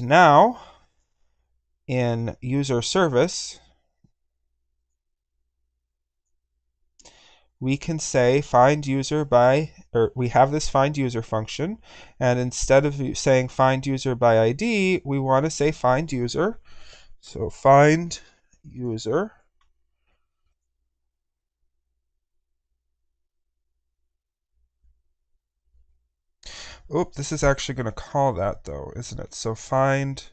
And now in user service, we can say find user by, or we have this find user function, and instead of saying find user by ID, we want to say find user. So find user. Oop, this is actually going to call that though, isn't it? So find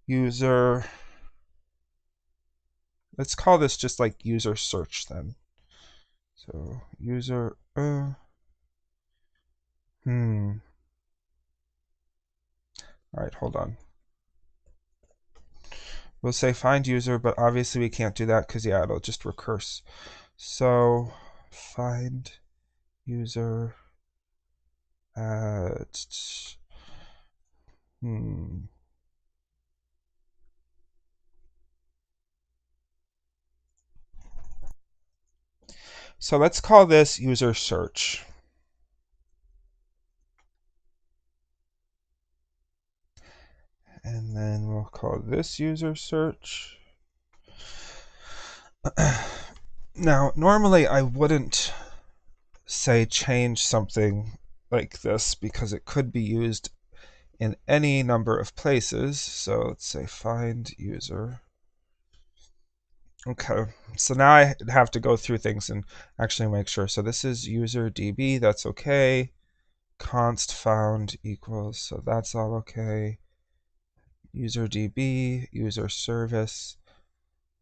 user. Let's call this just like user search then. So user. All right, hold on. We'll say find user, but obviously we can't do that because, yeah, it'll just recurse. So find user at So let's call this user search. And then we'll call this user search. Now, normally I wouldn't say change something like this because it could be used in any number of places. So let's say find user. Okay, so now I have to go through things and actually make sure. So this is user DB, that's okay. Const found equals, so that's all okay. User DB, user service.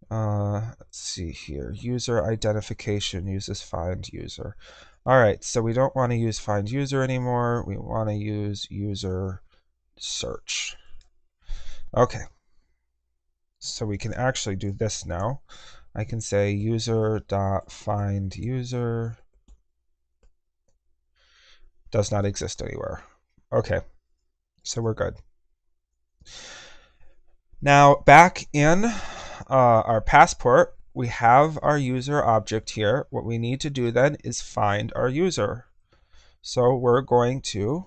Let's see here. User identification uses find user. All right, so we don't want to use find user anymore. We want to use user search. Okay, so we can actually do this now. I can say user.find user does not exist anywhere. Okay, so we're good. Now back in our passport, we have our user object here. What we need to do then is find our user. So we're going to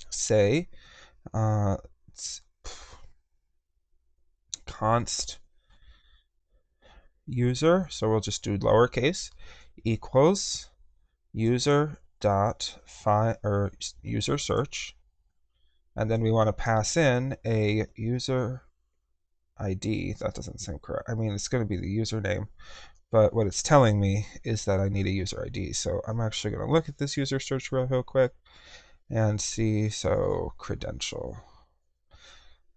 say const user, so we'll just do lowercase, equals user dot find or user search, and then we want to pass in a user ID. That doesn't seem correct. I mean, it's going to be the username, but what it's telling me is that I need a user ID. So I'm actually going to look at this user search real quick and see. So credential,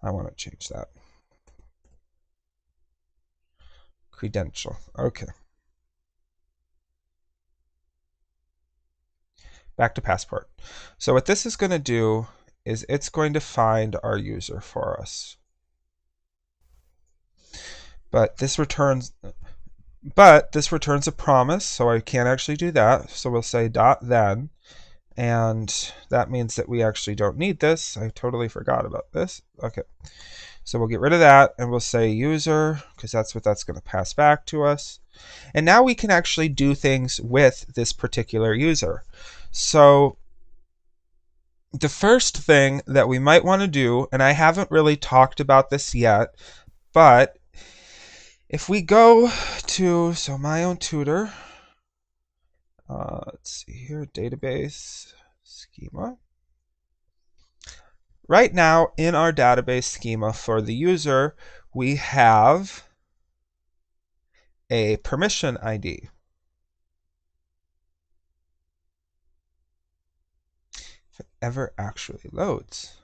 I want to change that. Credential, okay. Back to passport. So what this is going to do is it's going to find our user for us. But this returns a promise, so I can't actually do that. So we'll say dot then, and that means that we actually don't need this. I totally forgot about this. Okay, so we'll get rid of that, and we'll say user, because that's what that's going to pass back to us. And now we can actually do things with this particular user. So the first thing that we might want to do, and I haven't really talked about this yet, but if we go to, so my own tutor, let's see here, database schema. Right now in our database schema for the user, we have a permission ID. If it ever actually loads.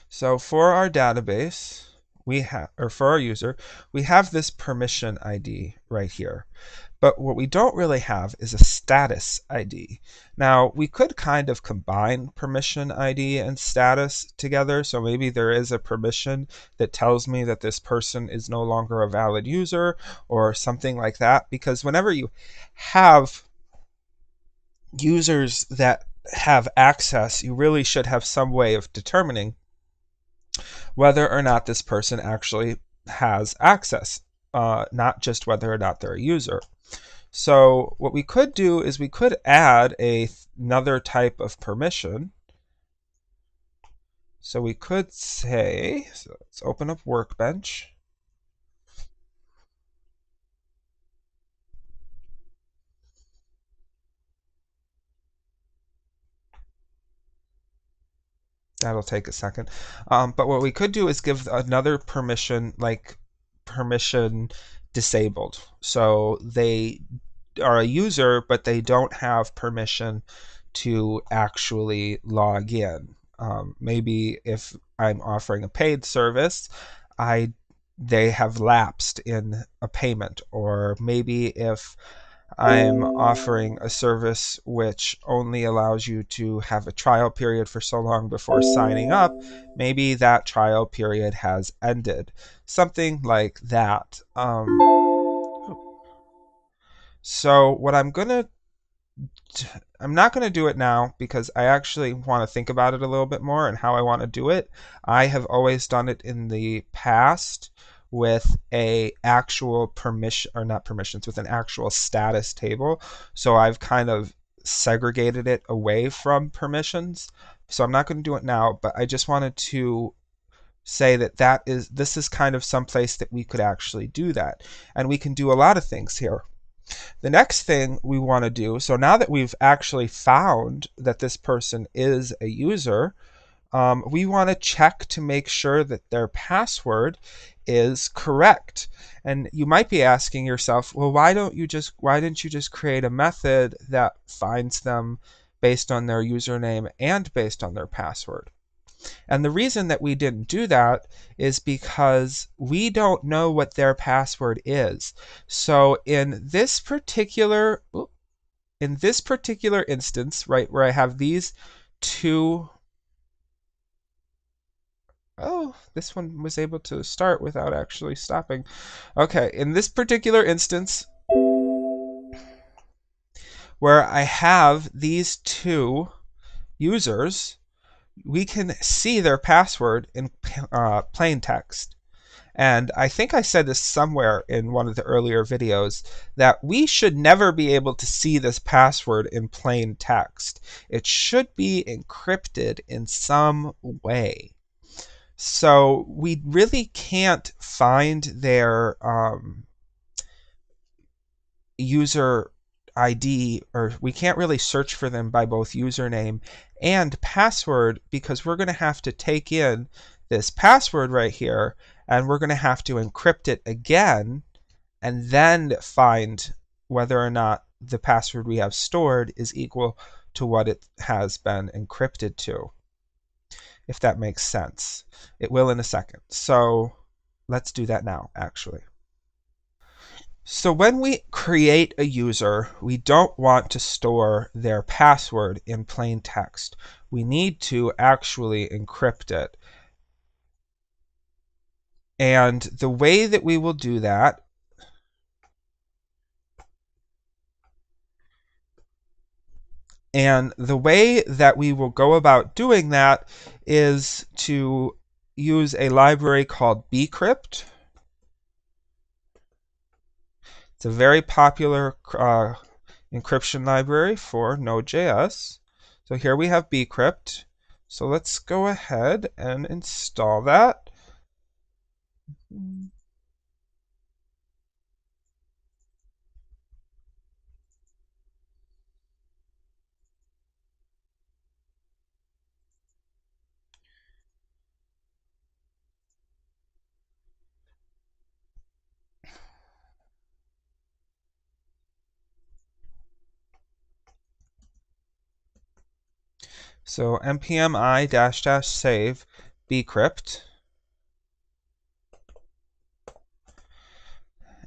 So for our database, we have, or for our user, we have this permission ID right here. But what we don't really have is a status ID. Now, we could kind of combine permission ID and status together. So maybe there is a permission that tells me that this person is no longer a valid user or something like that. Because whenever you have users that have access, you really should have some way of determining whether or not this person actually has access, not just whether or not they're a user. So what we could do is we could add another type of permission. So we could say, so let's open up Workbench. That'll take a second. But what we could do is give another permission, like permission disabled. So they are a user, but they don't have permission to actually log in. Maybe if I'm offering a paid service, they have lapsed in a payment, or maybe if I'm offering a service which only allows you to have a trial period for so long before signing up, maybe that trial period has ended. Something like that. So what I'm not going to do it now because I actually want to think about it a little bit more and how I want to do it. I have always done it in the past with a actual permission, or not permissions, with an actual status table. So I've kind of segregated it away from permissions. So I'm not going to do it now, but I just wanted to say that this is kind of some place that we could actually do that. And we can do a lot of things here. The next thing we want to do, so now that we've actually found that this person is a user, we want to check to make sure that their password is correct. And you might be asking yourself, well, why didn't you just create a method that finds them based on their username and based on their password? And the reason that we didn't do that is because we don't know what their password is. So in this particular instance, right, where I have these two, oh, this one was able to start without actually stopping. Okay, in this particular instance, where I have these two users, we can see their password in plain text. And I think I said this somewhere in one of the earlier videos, that we should never be able to see this password in plain text. It should be encrypted in some way. So we really can't find their user ID, or we can't really search for them by both username and password, because we're going to have to take in this password right here, and we're going to have to encrypt it again, and then find whether or not the password we have stored is equal to what it has been encrypted to, if that makes sense. It will in a second. So let's do that now, actually. So when we create a user, we don't want to store their password in plain text. We need to actually encrypt it. And the way that we will do that we will go about doing that is to use a library called bcrypt. It's a very popular encryption library for Node.js. So here we have bcrypt. So let's go ahead and install that. So npm i-save bcrypt,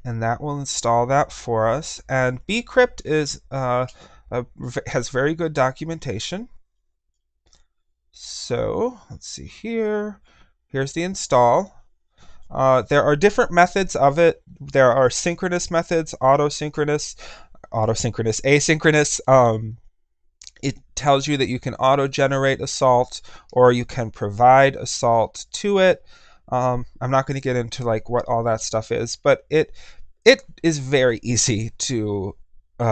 and that will install that for us. And bcrypt is has very good documentation. So let's see here. Here's the install. There are different methods of it. There are synchronous methods, autosynchronous, asynchronous. It tells you that you can auto-generate a salt or you can provide a salt to it. I'm not going to get into like what all that stuff is, but it is very easy to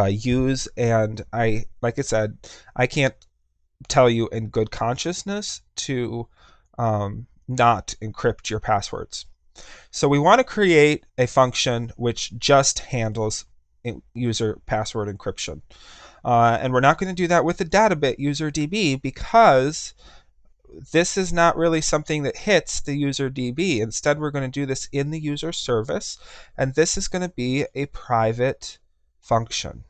use, and like I said, I can't tell you in good consciousness to not encrypt your passwords. So we want to create a function which just handles user password encryption. And we're not going to do that with the databit user DB because this is not really something that hits the user DB. Instead, we're going to do this in the user service, and this is going to be a private function.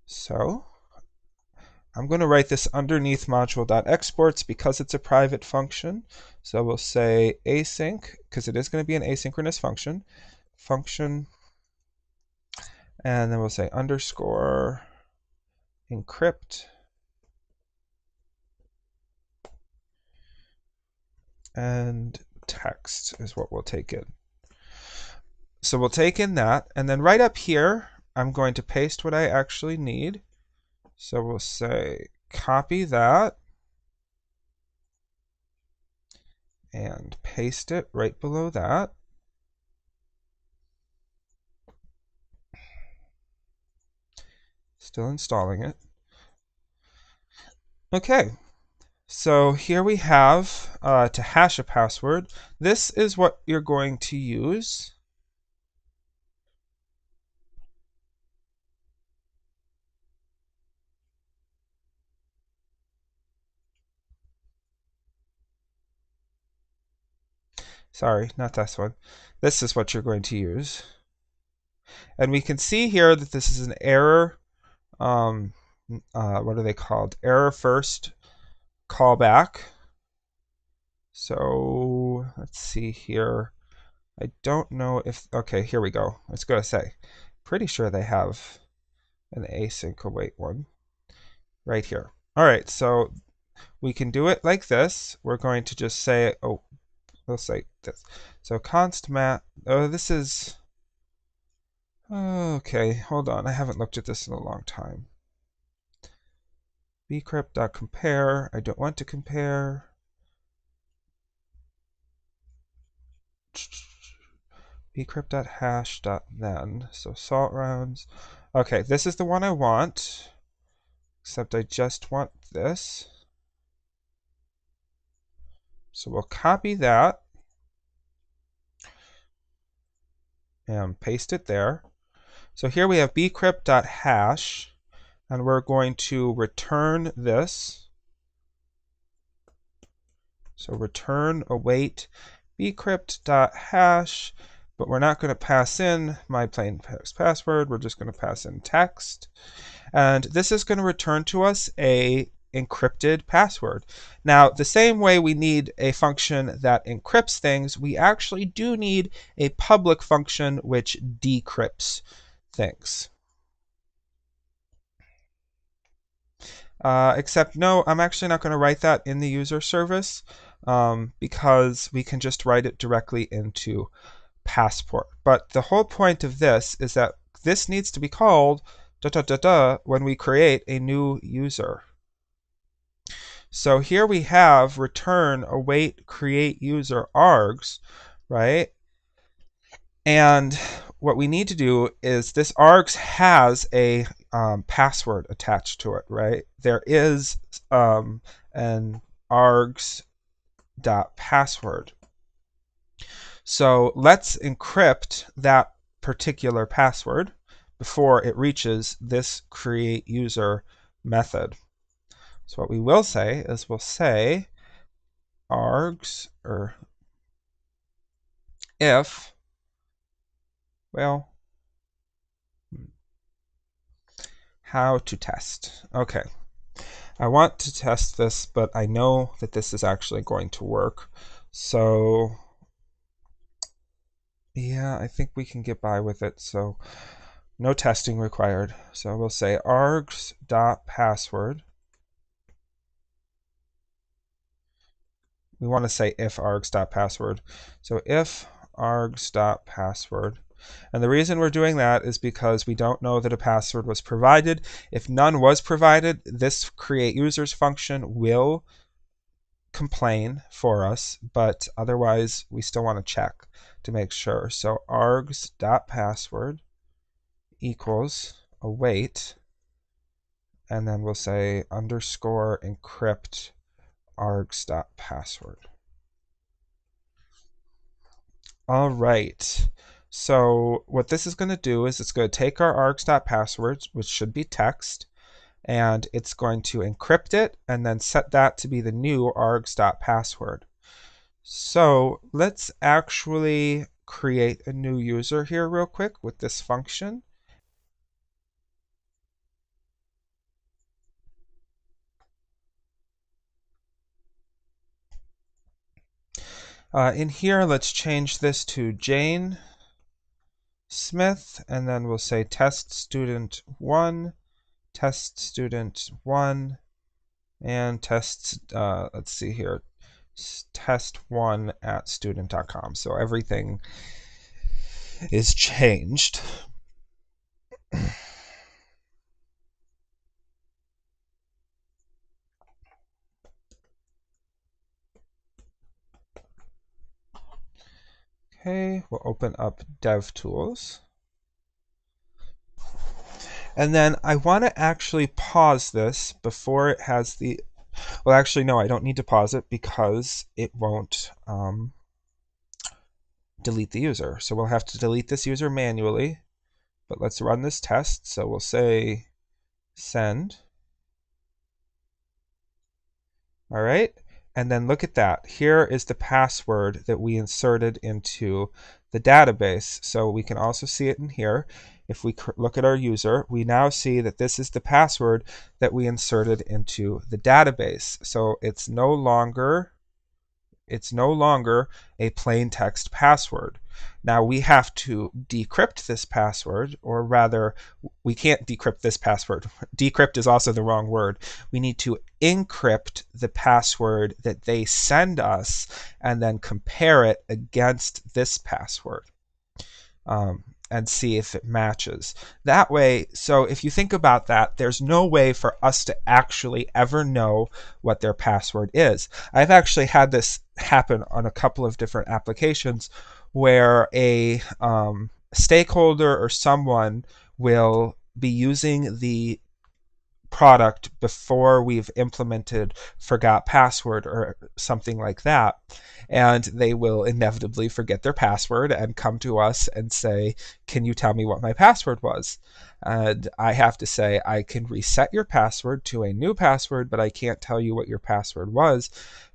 So I'm going to write this underneath module.exports because it's a private function. So we'll say async, because it is going to be an asynchronous function, and then we'll say underscore encrypt, and text is what we'll take in. So we'll take in that, and then right up here, I'm going to paste what I actually need. So we'll say copy that and paste it right below that. Still installing it. Okay, so here we have to hash a password. This is what you're going to use. Sorry, not this one. This is what you're going to use. And we can see here that this is an error. What are they called? Error first callback. So let's see here. I don't know if, okay, here we go. Let's go to say. Pretty sure they have an async await one right here. All right, so we can do it like this. We're going to just say, oh, we'll say this. So const mat, oh, this is, okay, hold on. I haven't looked at this in a long time. bcrypt.compare, I don't want to compare. bcrypt.hash.then, so salt rounds. Okay, this is the one I want, except I just want this. So we'll copy that and paste it there. So here we have bcrypt.hash, and we're going to return this. So return await bcrypt.hash, but we're not going to pass in my plain text password. We're just going to pass in text. And this is going to return to us a encrypted password. Now, the same way we need a function that encrypts things, we actually do need a public function which decrypts things. Except no, I'm actually not going to write that in the user service because we can just write it directly into Passport. But the whole point of this is that this needs to be called when we create a new user. So here we have return await create user args, right? And what we need to do is this args has a password attached to it, right? There is an args.password. So let's encrypt that particular password before it reaches this create user method. So what we will say is we'll say args, or if, well, how to test. Okay, I want to test this, but I know that this is actually going to work. So yeah, I think we can get by with it. So no testing required. So we'll say args.password. We want to say if args.password. So if args.password, And the reason we're doing that is because we don't know that a password was provided. If none was provided, this create users function will complain for us, but otherwise we still want to check to make sure. So args.password equals await, and then we'll say underscore encrypt args.password. All right. So what this is going to do is it's going to take our args.password, which should be text, and it's going to encrypt it and then set that to be the new args.password. So let's actually create a new user here real quick with this function. In here, let's change this to Jane Smith, and then we'll say test student 1, test student 1, and test, let's see here, test1 at student.com. So everything is changed. Okay, we'll open up DevTools. And then I want to actually pause this before it has the, well, actually, no, I don't need to pause it because it won't delete the user. So we'll have to delete this user manually, but let's run this test. So we'll say send. All right. And then look at that. Here is the password that we inserted into the database. So we can also see it in here. If we look at our user, we now see that this is the password that we inserted into the database. So it's no longer a plain text password. Now we have to decrypt this password, or rather, we can't decrypt this password. Decrypt is also the wrong word. We need to encrypt the password that they send us and then compare it against this password. And see if it matches. That way, so if you think about that, there's no way for us to actually ever know what their password is. I've actually had this happen on a couple of different applications where a stakeholder or someone will be using the product before we've implemented forgot password or something like that. And they will inevitably forget their password and come to us and say, can you tell me what my password was? And I have to say, I can reset your password to a new password, but I can't tell you what your password was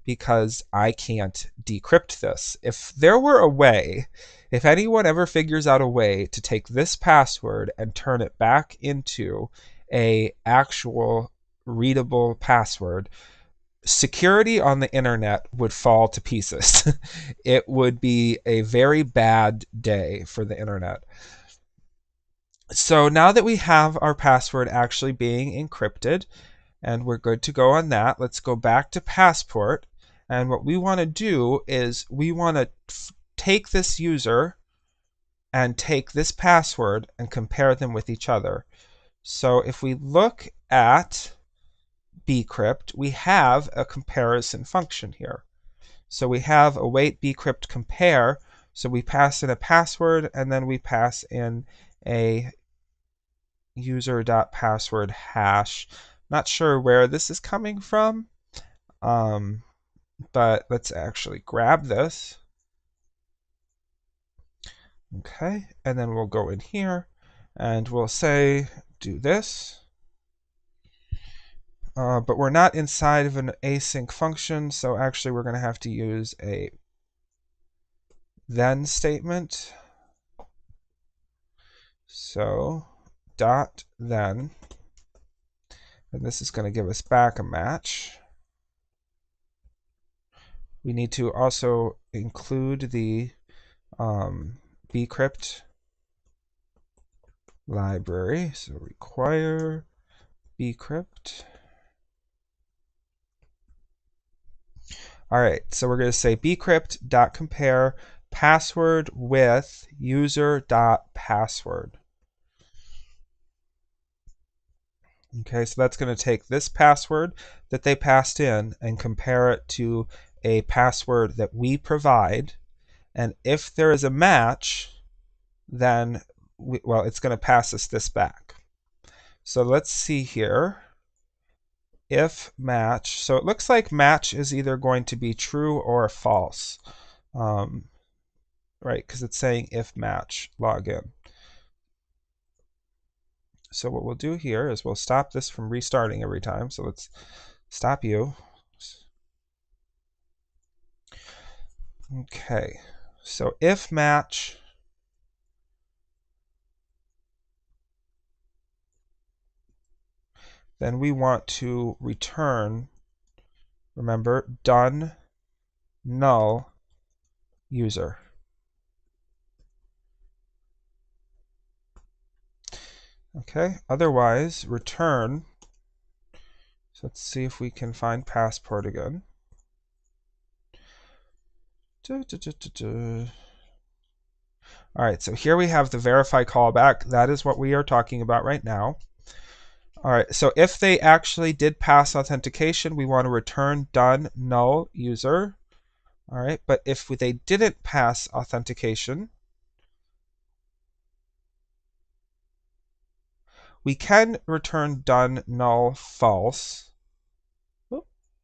because I can't decrypt this. If there were a way, if anyone ever figures out a way to take this password and turn it back into a actual readable password, security on the internet would fall to pieces. It would be a very bad day for the internet. So now that we have our password actually being encrypted and we're good to go on that, let's go back to Passport. And what we want to do is we want to take this user and take this password and compare them with each other. So if we look at bcrypt, we have a comparison function here. So we have await bcrypt compare. So we pass in a password and then we pass in a user.password hash. Not sure where this is coming from, but let's actually grab this. Okay, and then we'll go in here and we'll say do this. But we're not inside of an async function, so actually we're going to have to use a then statement. So dot then, and this is going to give us back a match. We need to also include the bcrypt library, so require bcrypt. All right, so we're going to say bcrypt.compare password with user.password. Okay, so that's going to take this password that they passed in and compare it to a password that we provide. And if there is a match, then, it's going to pass us this back. So let's see here. If match, so it looks like match is either going to be true or false, right? Because it's saying if match login. So what we'll do here is we'll stop this from restarting every time. So let's stop you. Okay, so if match, then we want to return, remember, done null user. Okay, otherwise return. So let's see if we can find passport again. All right, so here we have the verify callback. That is what we are talking about right now. All right, so if they actually did pass authentication, we want to return done null user. All right, but if they didn't pass authentication, we can return done null false.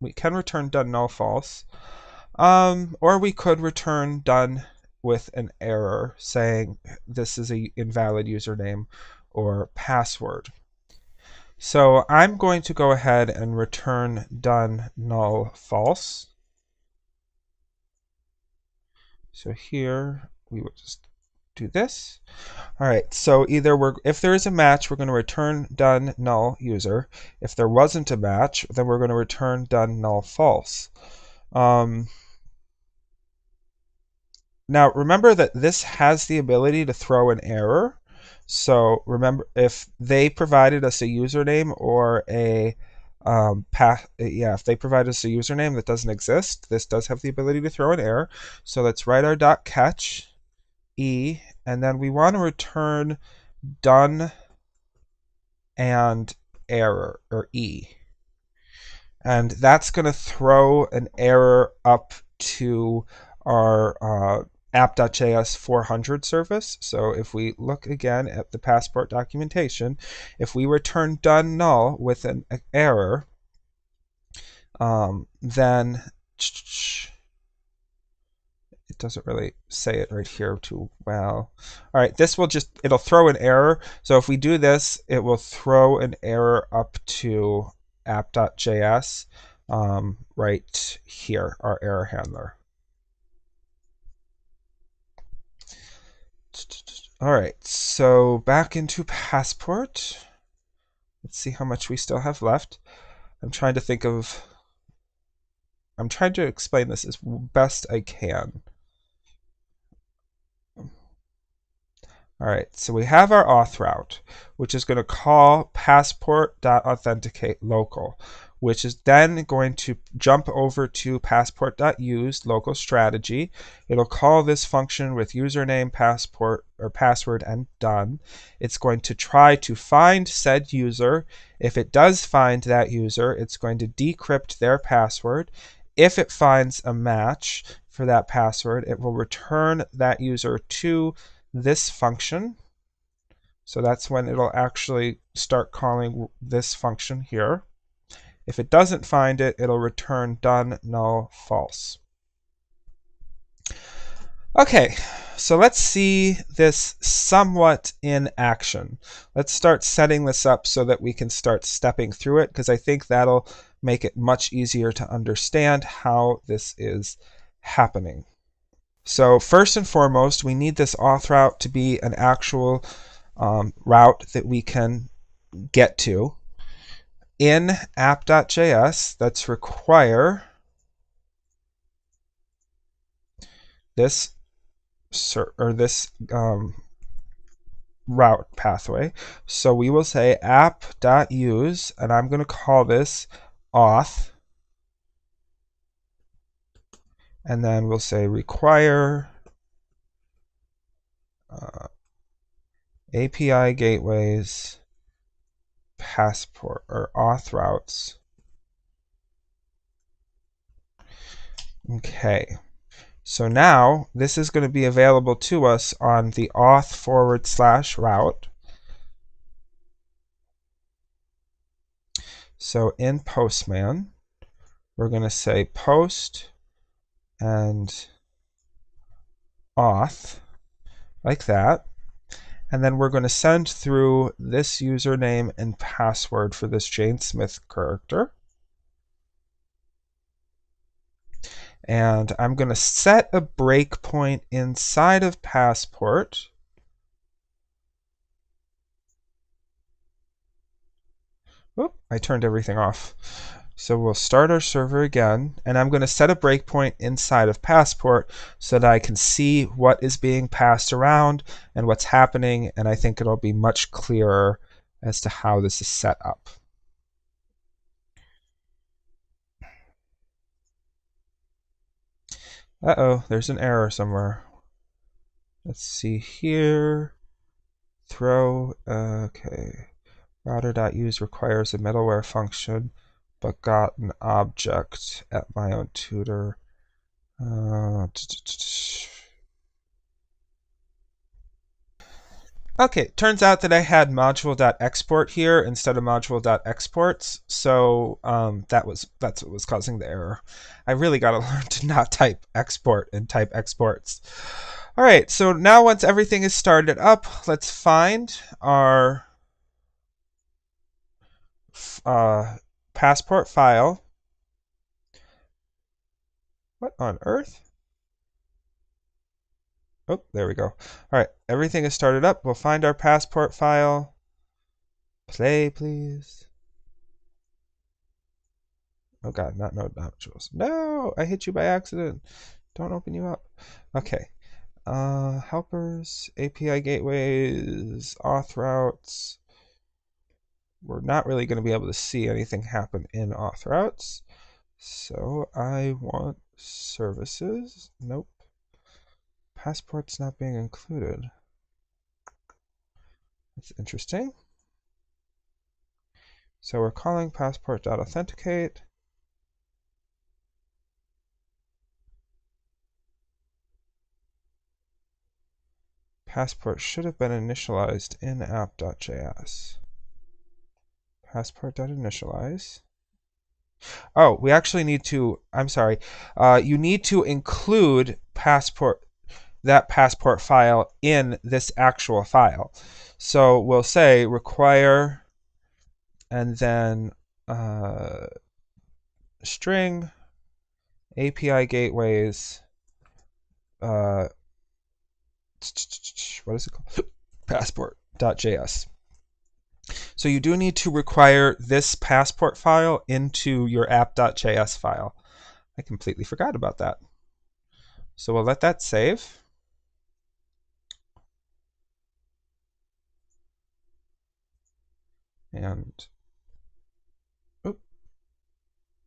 We can return done null false. Or we could return done with an error saying this is an invalid username or password. So I'm going to go ahead and return done null false. So here we will just do this. All right, so either if there is a match, we're going to return done null user. If there wasn't a match, then we're going to return done null false. Now remember that this has the ability to throw an error. So remember, if they provided us a username or a if they provide us a username that doesn't exist, this does have the ability to throw an error. So let's write our .catch e, and then we want to return done and error, or e. And that's going to throw an error up to our app.js 400 service. So if we look again at the passport documentation, if we return done null with an error, then it doesn't really say it right here too well. All right, this will it'll throw an error. So if we do this, it will throw an error up to app.js right here, our error handler. All right, so back into passport. Let's see how much we still have left. I'm trying to explain this as best I can. All right, so we have our auth route, which is going to call passport.authenticate local, which is then going to jump over to passport.use local strategy. It'll call this function with username, passport, or password, and done. It's going to try to find said user. If it does find that user, it's going to decrypt their password. If it finds a match for that password, it will return that user to this function. So that's when it'll actually start calling this function here. If it doesn't find it, it'll return done null false. Okay, so let's see this somewhat in action. Let's start setting this up so that we can start stepping through it, because I think that'll make it much easier to understand how this is happening. So first and foremost, we need this auth route to be an actual route that we can get to. In app.js, let's require this route pathway. So we will say app.use, and I'm going to call this auth. And then we'll say require API gateways, passport or auth routes. Okay. So now this is going to be available to us on the auth /route. So in Postman, we're going to say post and auth, like that. And then we're going to send through this username and password for this Jane Smith character. And I'm going to set a breakpoint inside of passport. Oop, I turned everything off. So we'll start our server again, and I'm going to set a breakpoint inside of passport so that I can see what is being passed around and what's happening, and I think it'll be much clearer as to how this is set up. Uh-oh, there's an error somewhere. Let's see here. Throw, okay. Router.use requires a middleware function, but got an object at my own tutor. Okay, turns out that I had module.export here instead of module.exports, so that's what was causing the error. I really got to learn to not type export and type exports. All right, so now once everything is started up, let's find our passport file. What on earth? Oh, there we go. All right, everything is started up. We'll find our passport file. Play, please. Oh God, not modules. No, I hit you by accident. Don't open you up. Okay. Helpers, API gateways, auth routes. We're not really going to be able to see anything happen in auth routes. So I want services. Nope. Passport's not being included. That's interesting. So we're calling passport.authenticate. Passport should have been initialized in app.js. Passport.initialize. Oh, we actually need to, I'm sorry, you need to include that passport file in this actual file. So we'll say require and then string API gateways, what is it called? Passport.js. So you do need to require this passport file into your app.js file. I completely forgot about that. So we'll let that save. And oops,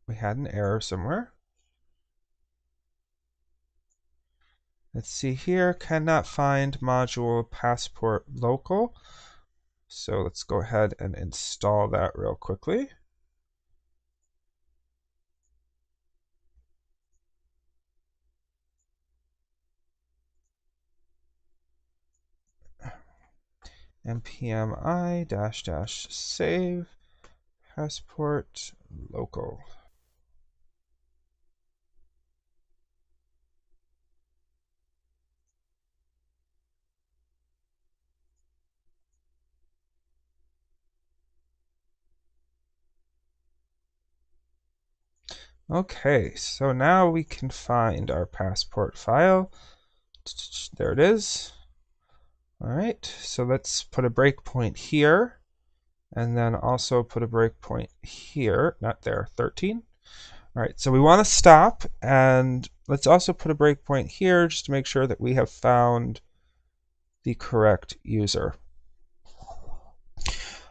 we had an error somewhere. Let's see here, cannot find module passport local. So let's go ahead and install that real quickly. npm i-save passport local. Okay, so now we can find our passport file. There it is. All right, so let's put a breakpoint here, and then also put a breakpoint here, not there, 13. All right, so we want to stop, and let's also put a breakpoint here just to make sure that we have found the correct user.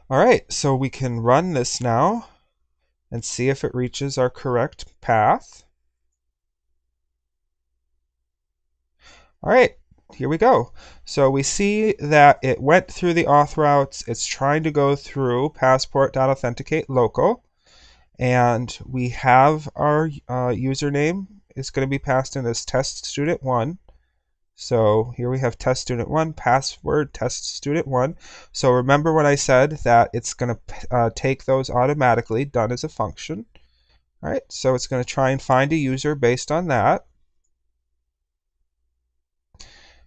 All right, so we can run this now and see if it reaches our correct path. All right, here we go. So we see that it went through the auth routes. It's trying to go through passport.authenticate local. And we have our username is going to be passed in as test student 1. So here we have test student 1, password test student 1. So remember when I said that it's going to take those automatically, done as a function. All right, so it's going to try and find a user based on that.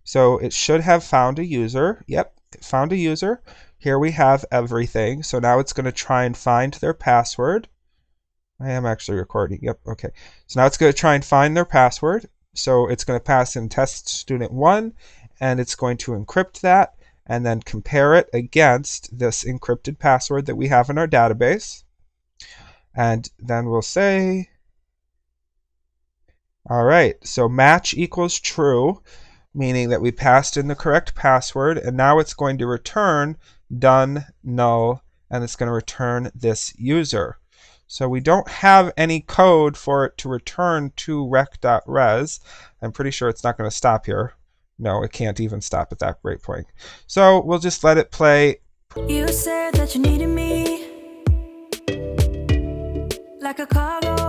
So it should have found a user. Yep, it found a user. Here we have everything. So now it's going to try and find their password. I am actually recording. Yep, okay. So now it's going to try and find their password. So it's going to pass in test student 1, and it's going to encrypt that and then compare it against this encrypted password that we have in our database. And then we'll say, all right, so match equals true, meaning that we passed in the correct password, and now it's going to return done null, and it's going to return this user. So we don't have any code for it to return to rec.res. I'm pretty sure it's not going to stop here. No, it can't even stop at that breakpoint. So we'll just let it play. You said that you needed me like a cargo